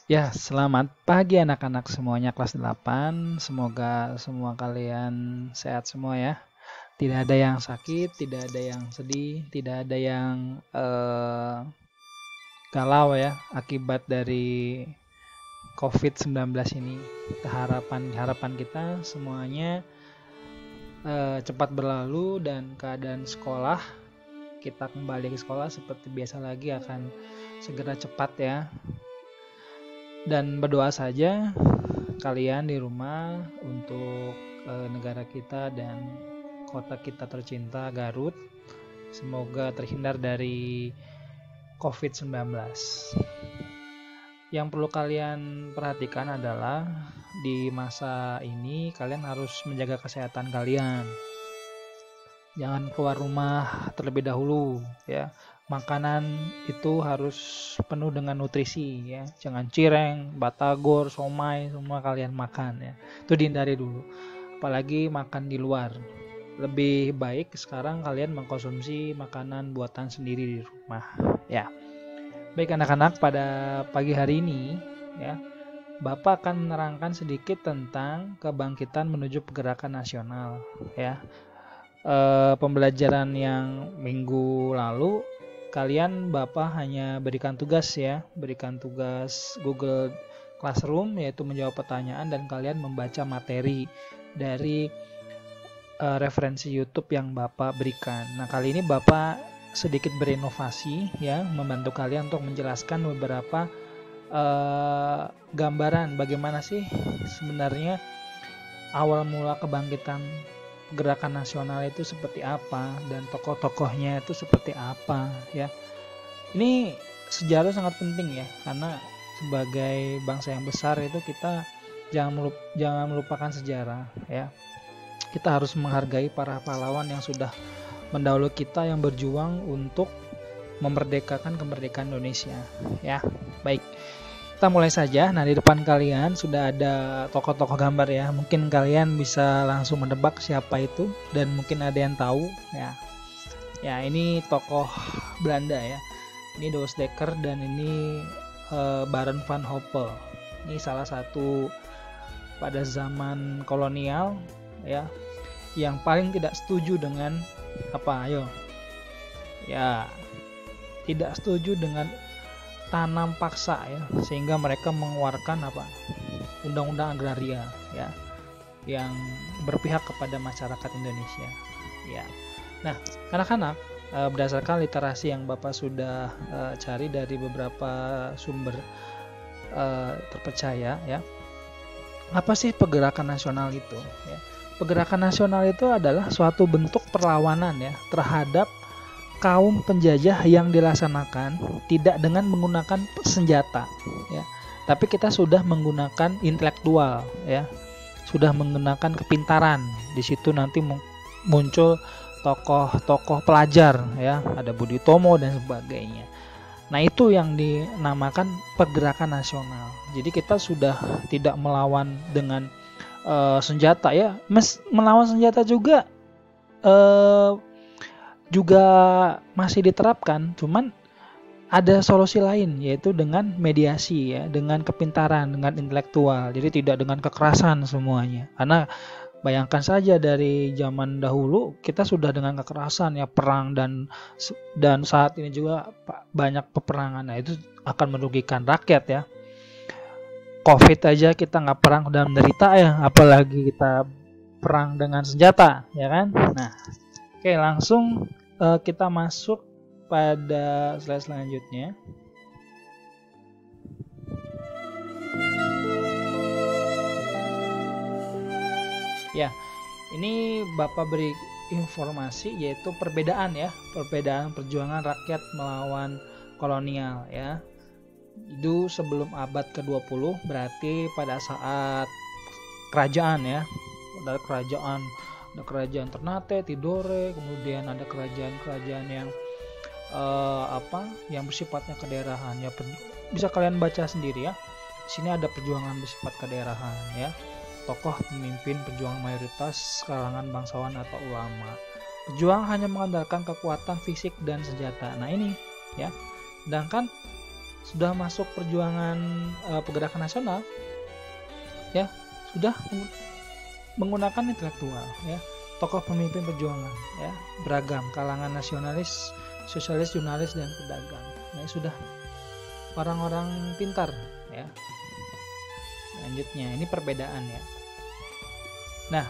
Ya, selamat pagi anak-anak semuanya kelas 8. Semoga semua kalian sehat semua ya. Tidak ada yang sakit, tidak ada yang sedih, tidak ada yang galau ya akibat dari COVID-19 ini. Harapan kita semuanya cepat berlalu dan keadaan sekolah kita kembali ke sekolah seperti biasa lagi akan segera cepat ya. Dan berdoa saja kalian di rumah untuk negara kita dan kota kita tercinta Garut. Semoga terhindar dari COVID-19. Yang perlu kalian perhatikan adalah di masa ini kalian harus menjaga kesehatan kalian. Jangan keluar rumah terlebih dahulu ya. Makanan itu harus penuh dengan nutrisi ya. Jangan cireng, batagor, somai semua kalian makan ya. Itu dihindari dulu. Apalagi makan di luar. Lebih baik sekarang kalian mengkonsumsi makanan buatan sendiri di rumah ya. Baik anak-anak, pada pagi hari ini ya, Bapak akan menerangkan sedikit tentang kebangkitan menuju pergerakan nasional ya. Pembelajaran yang minggu lalu kalian Bapak hanya berikan tugas ya, berikan tugas Google Classroom yaitu menjawab pertanyaan dan kalian membaca materi dari referensi YouTube yang Bapak berikan. Nah, kali ini Bapak sedikit berinovasi ya, membantu kalian untuk menjelaskan beberapa gambaran bagaimana sih sebenarnya awal mula kebangkitan gerakan nasional itu seperti apa dan tokoh-tokohnya itu seperti apa ya. Ini sejarah sangat penting ya, karena sebagai bangsa yang besar itu kita jangan melupakan sejarah ya. Kita harus menghargai para pahlawan yang sudah mendahului kita yang berjuang untuk memerdekakan kemerdekaan Indonesia ya. Baik, kita mulai saja. Nah, di depan kalian sudah ada tokoh-tokoh gambar ya. Mungkin kalian bisa langsung menebak siapa itu dan mungkin ada yang tahu ya. Ya, ini tokoh Belanda ya. Ini Douwe Dekker dan ini Baron van Hoppe. Ini salah satu pada zaman kolonial ya yang paling tidak setuju dengan apa? Ayo. Ya, tidak setuju dengan tanam paksa ya, sehingga mereka mengeluarkan apa? Undang-undang agraria ya yang berpihak kepada masyarakat Indonesia. Ya. Nah, anak-anak, berdasarkan literasi yang Bapak sudah cari dari beberapa sumber terpercaya ya. Apa sih pergerakan nasional itu ya? Pergerakan nasional itu adalah suatu bentuk perlawanan ya terhadap kaum penjajah yang dilaksanakan tidak dengan menggunakan senjata ya, tapi kita sudah menggunakan intelektual ya, sudah menggunakan kepintaran. Di situ nanti muncul tokoh-tokoh pelajar ya, ada Budi Tomo dan sebagainya. Nah, itu yang dinamakan pergerakan nasional. Jadi kita sudah tidak melawan dengan senjata ya. Melawan senjata juga masih diterapkan, cuman ada solusi lain yaitu dengan mediasi ya, dengan kepintaran, dengan intelektual. Jadi tidak dengan kekerasan semuanya. Karena bayangkan saja dari zaman dahulu kita sudah dengan kekerasan ya, perang dan saat ini juga banyak peperangan. Nah, itu akan merugikan rakyat ya. Covid aja kita nggak perang dan menderita ya, apalagi kita perang dengan senjata ya kan. Nah, oke, langsung kita masuk pada slide selanjutnya. Ya, ini Bapak beri informasi yaitu perbedaan perjuangan rakyat melawan kolonial ya. Itu sebelum abad ke-20, berarti pada saat kerajaan ya. Ada kerajaan Ternate, Tidore, kemudian ada kerajaan-kerajaan yang yang bersifatnya kedaerahan ya. Bisa kalian baca sendiri ya. Di sini ada perjuangan bersifat kedaerahan ya. Tokoh pemimpin perjuangan mayoritas kalangan bangsawan atau ulama. Pejuang hanya mengandalkan kekuatan fisik dan senjata. Nah, ini ya. Sedangkan sudah masuk perjuangan pergerakan nasional, ya sudah menggunakan intelektual, ya tokoh pemimpin perjuangan, ya beragam kalangan nasionalis, sosialis, jurnalis dan pedagang. Nah sudah orang-orang pintar, ya. Selanjutnya ini perbedaan, ya. Nah,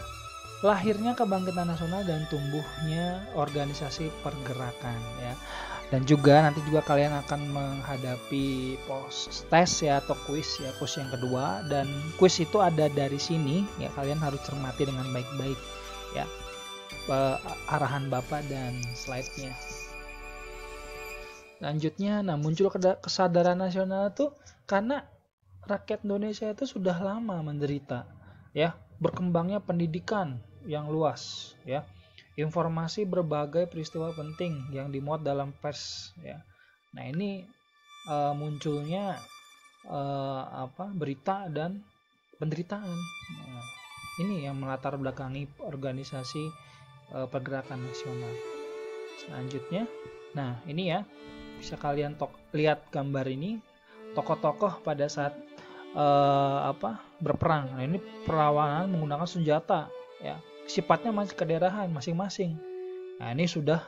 lahirnya kebangkitan nasional dan tumbuhnya organisasi pergerakan, ya. Dan juga nanti juga kalian akan menghadapi tes ya atau kuis ya, kuis yang kedua, dan kuis itu ada dari sini ya, kalian harus cermati dengan baik-baik ya arahan Bapak dan slide-nya. Selanjutnya, nah muncul kesadaran nasional tuh karena rakyat Indonesia itu sudah lama menderita ya, berkembangnya pendidikan yang luas ya, informasi berbagai peristiwa penting yang dimuat dalam pers ya. Nah ini munculnya berita dan penderitaan. Nah, ini yang melatar belakangi organisasi pergerakan nasional. Selanjutnya, nah ini ya bisa kalian lihat gambar ini, tokoh-tokoh pada saat berperang. Nah ini perlawanan menggunakan senjata ya, sifatnya masih kedaerahan masing-masing. Nah ini sudah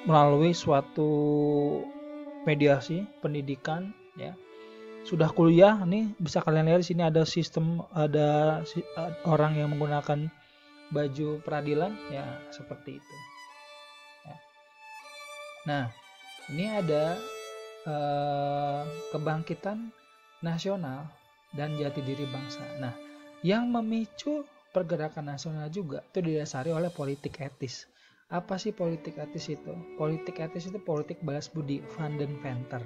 melalui suatu mediasi pendidikan ya, sudah kuliah. Ini bisa kalian lihat di sini ada sistem, ada orang yang menggunakan baju peradilan ya, seperti itu ya. Nah ini ada kebangkitan nasional dan jati diri bangsa. Nah yang memicu pergerakan nasional juga itu didasari oleh politik etis. Apa sih politik etis itu? Politik etis itu politik balas budi, Van den Venter.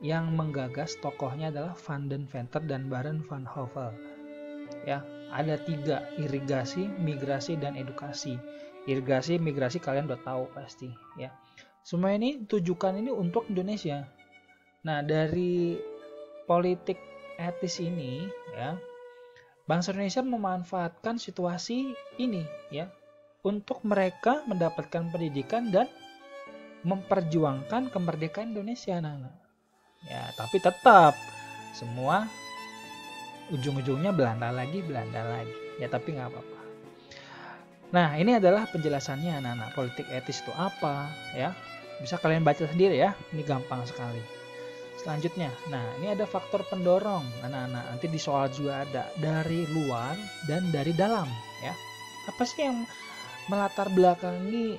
Yang menggagas tokohnya adalah Van den Venter dan Baron van Hove. Ya, ada 3, irigasi, migrasi, dan edukasi. Irigasi, migrasi kalian udah tahu pasti ya. Semua ini tujukan ini untuk Indonesia. Nah, dari politik etis ini ya, bangsa Indonesia memanfaatkan situasi ini ya untuk mereka mendapatkan pendidikan dan memperjuangkan kemerdekaan Indonesia, anak-anak. Ya, tapi tetap semua ujung-ujungnya Belanda lagi. Ya, tapi nggak apa-apa. Nah, ini adalah penjelasannya, anak-anak. Politik etis itu apa ya? Bisa kalian baca sendiri ya. Ini gampang sekali. Selanjutnya, nah ini ada faktor pendorong, anak-anak. Nanti di soal juga ada dari luar dan dari dalam ya. Apa sih yang melatar belakangi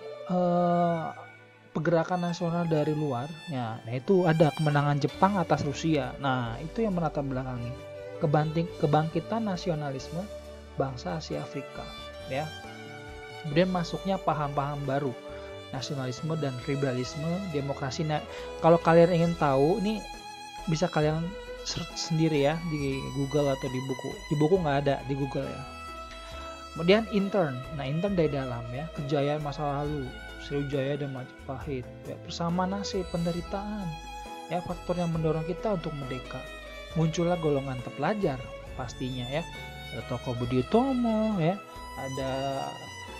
pergerakan nasional dari luar ya? Nah itu ada kemenangan Jepang atas Rusia. Nah itu yang melatar belakangi kebangkitan nasionalisme bangsa Asia Afrika ya. Kemudian masuknya paham-paham baru, nasionalisme dan liberalisme, demokrasi. Nah, kalau kalian ingin tahu, ini bisa kalian search sendiri ya di Google atau di buku. Di buku nggak ada, di Google ya. Kemudian intern. Nah, intern dari dalam ya, kejayaan masa lalu, Sriwijaya dan Majapahit. Ya, bersama nasib penderitaan. Ya, faktor yang mendorong kita untuk merdeka. Muncullah golongan terpelajar pastinya ya. Ada tokoh Budi Utomo ya, ada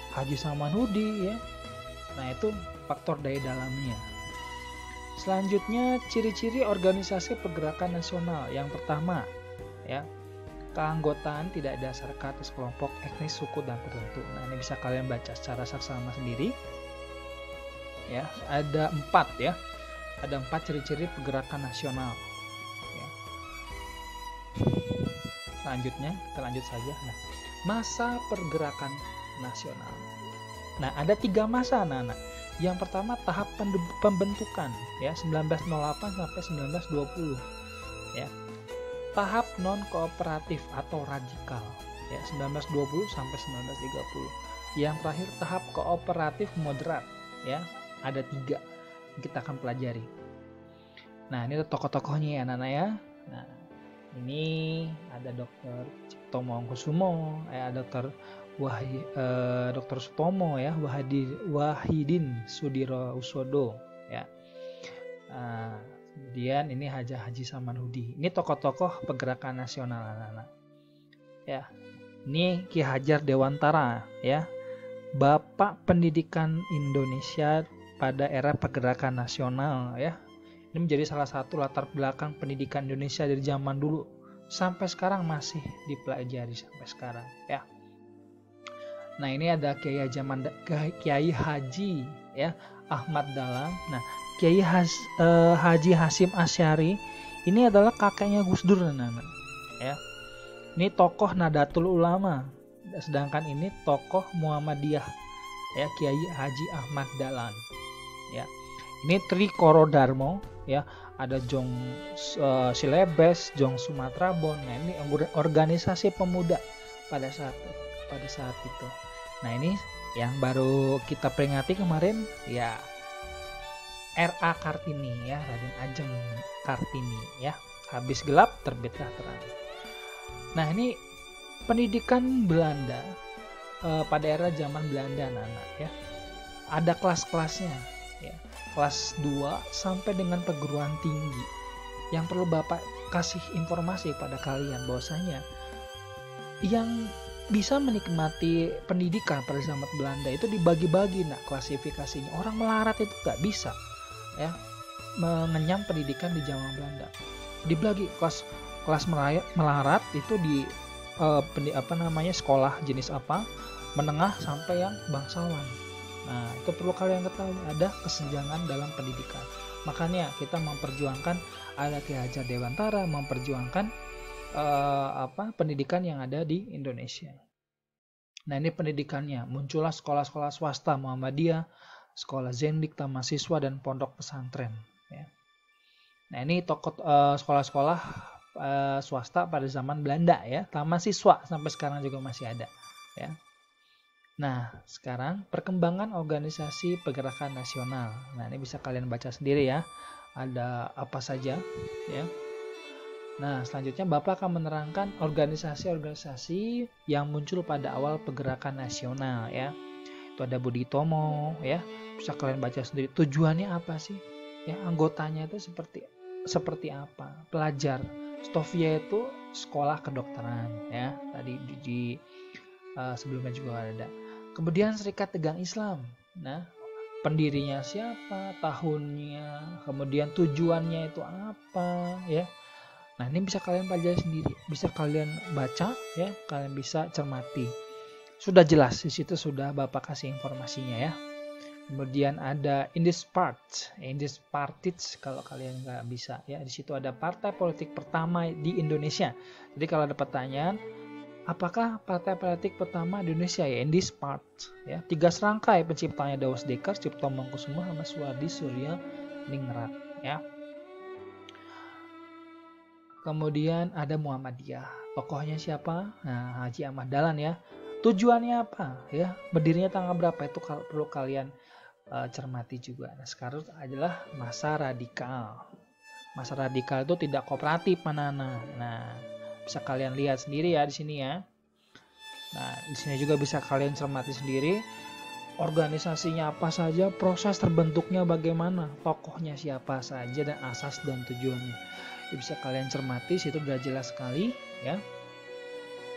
Haji Samanhudi ya. Nah itu faktor dari dalamnya. Selanjutnya ciri-ciri organisasi pergerakan nasional. Yang pertama ya, keanggotaan tidak didasarkan atas kelompok, etnis, suku dan tertentu. Nah ini bisa kalian baca secara saksama sendiri. Ya ada 4 ya, ada 4 ciri-ciri pergerakan nasional. Ya. Selanjutnya kita lanjut saja. Nah, masa pergerakan nasional. Nah, ada 3 masa, anak-anak. Yang pertama tahap pembentukan ya, 1908 sampai 1920 ya. Tahap non kooperatif atau radikal ya, 1920 sampai 1930. Yang terakhir tahap kooperatif moderat ya. Ada 3 yang kita akan pelajari. Nah, ini tokoh-tokohnya ya, anak-anak ya. Nah, ini ada Dr. Cipto Mangunkusumo, Dr. Sutomo ya, Wahidin Sudirohusodo ya. Kemudian ini Haji Samanhudi. Ini tokoh-tokoh pergerakan nasional, anak-anak. Ya. Ini Ki Hajar Dewantara ya. Bapak Pendidikan Indonesia pada era pergerakan nasional ya. Ini menjadi salah satu latar belakang pendidikan Indonesia dari zaman dulu sampai sekarang masih dipelajari sampai sekarang ya. Nah, ini ada Kiai Haji ya Ahmad Dahlan. Nah, Haji Hasyim Asy'ari ini adalah kakeknya Gus Dur ya. Ini tokoh Nahdlatul Ulama, sedangkan ini tokoh Muhammadiyah ya, Kiai Haji Ahmad Dahlan ya. Ini Tri Korodarmo ya, ada Jong Silebes, Jong Sumatera Bon. Nah, ini organisasi pemuda pada saat itu. Nah, ini yang baru kita peringati kemarin ya, R.A. Kartini ya, Raden Ajeng Kartini ya. Habis gelap terbitlah terang. Nah, ini pendidikan Belanda pada era zaman Belanda anak-anak ya. Ada kelas-kelasnya ya. Kelas 2 sampai dengan perguruan tinggi. Yang perlu Bapak kasih informasi pada kalian bahwasanya yang bisa menikmati pendidikan pada zaman Belanda itu dibagi-bagi klasifikasinya. Orang melarat itu gak bisa ya mengenyam pendidikan di zaman Belanda. Dibagi kelas melarat itu di sekolah jenis apa, menengah sampai yang bangsawan. Nah, itu perlu kalian ketahui, ada kesenjangan dalam pendidikan. Makanya kita memperjuangkan, ada Ki Hajar Dewantara memperjuangkan pendidikan yang ada di Indonesia. Nah, ini pendidikannya. Muncullah sekolah-sekolah swasta Muhammadiyah, sekolah Zendik, taman siswa, dan pondok pesantren ya. Nah, ini tokoh sekolah-sekolah swasta pada zaman Belanda ya, taman siswa sampai sekarang juga masih ada ya. Nah, sekarang perkembangan organisasi pergerakan nasional. Nah, ini bisa kalian baca sendiri ya, ada apa saja ya. Nah, selanjutnya Bapak akan menerangkan organisasi-organisasi yang muncul pada awal pergerakan nasional ya. Itu ada Budi Utomo ya, bisa kalian baca sendiri tujuannya apa sih ya, anggotanya itu seperti apa. Pelajar Stovia itu sekolah kedokteran ya, tadi di sebelumnya juga ada. Kemudian Serikat Tegang Islam. Nah, pendirinya siapa, tahunnya, kemudian tujuannya itu apa ya. Nah, ini bisa kalian pelajari sendiri, bisa kalian baca ya, kalian bisa cermati. Sudah jelas di situ, sudah Bapak kasih informasinya ya. Kemudian ada Indispartids kalau kalian nggak bisa ya. Di situ ada partai politik pertama di Indonesia. Jadi kalau ada pertanyaan, apakah partai politik pertama di Indonesia ya, Indispartids ya. 3 serangkai penciptanya Dawas Dekar, Cipto Mangkusumo, sama Suwardi Surya Ningrat ya. Kemudian ada Muhammadiyah. Tokohnya siapa? Nah, Haji Ahmad Dahlan ya. Tujuannya apa ya? Berdirinya tanggal berapa itu perlu kalian cermati juga. Nah, sekarang adalah masa radikal. Masa radikal itu tidak kooperatif anak-anak. Nah, bisa kalian lihat sendiri ya di sini ya. Nah, di sini juga bisa kalian cermati sendiri. Organisasinya apa saja, proses terbentuknya bagaimana, tokohnya siapa saja, dan asas dan tujuannya. Bisa kalian cermati, situ sudah jelas sekali ya.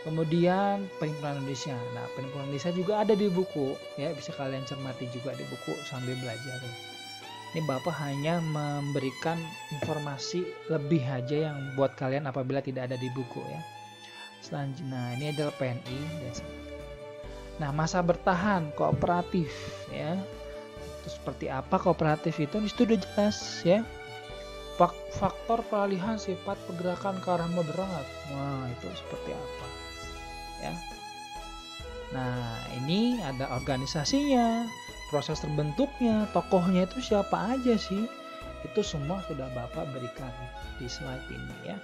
Kemudian Perhimpunan Indonesia. Nah, Perhimpunan Indonesia juga ada di buku ya, bisa kalian cermati juga di buku sambil belajar. Ini Bapak hanya memberikan informasi lebih aja yang buat kalian apabila tidak ada di buku ya. Selanjutnya, nah ini adalah PNI. Nah, masa bertahan kooperatif ya. Itu seperti apa kooperatif itu? Ini sudah jelas ya. Faktor peralihan sifat pergerakan ke arah moderat. Wah, itu seperti apa? Ya. Nah, ini ada organisasinya, proses terbentuknya, tokohnya itu siapa aja sih? Itu semua sudah Bapak berikan di slide ini ya.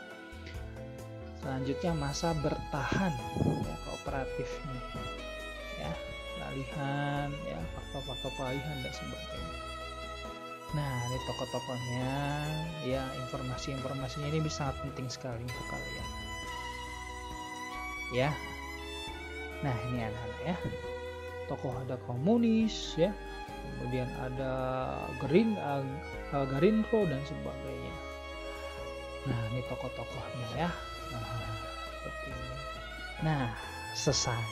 Selanjutnya masa bertahan ya, kooperatifnya. Ya, peralihan ya, faktor-faktor peralihan dan sebagainya. Nah, ini tokoh-tokohnya ya, informasi-informasinya ini bisa sangat penting sekali untuk kalian. Ya. Nah, ini anak-anak ya. Tokoh ada komunis ya. Kemudian ada Gerindra dan sebagainya. Nah, ini tokoh-tokohnya ya. Nah, seperti ini. Nah, selesai.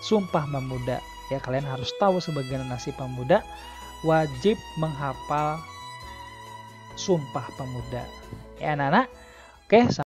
Sumpah Pemuda ya, kalian harus tahu sebagai generasi pemuda wajib menghafal Sumpah Pemuda. Ya anak-anak, oke.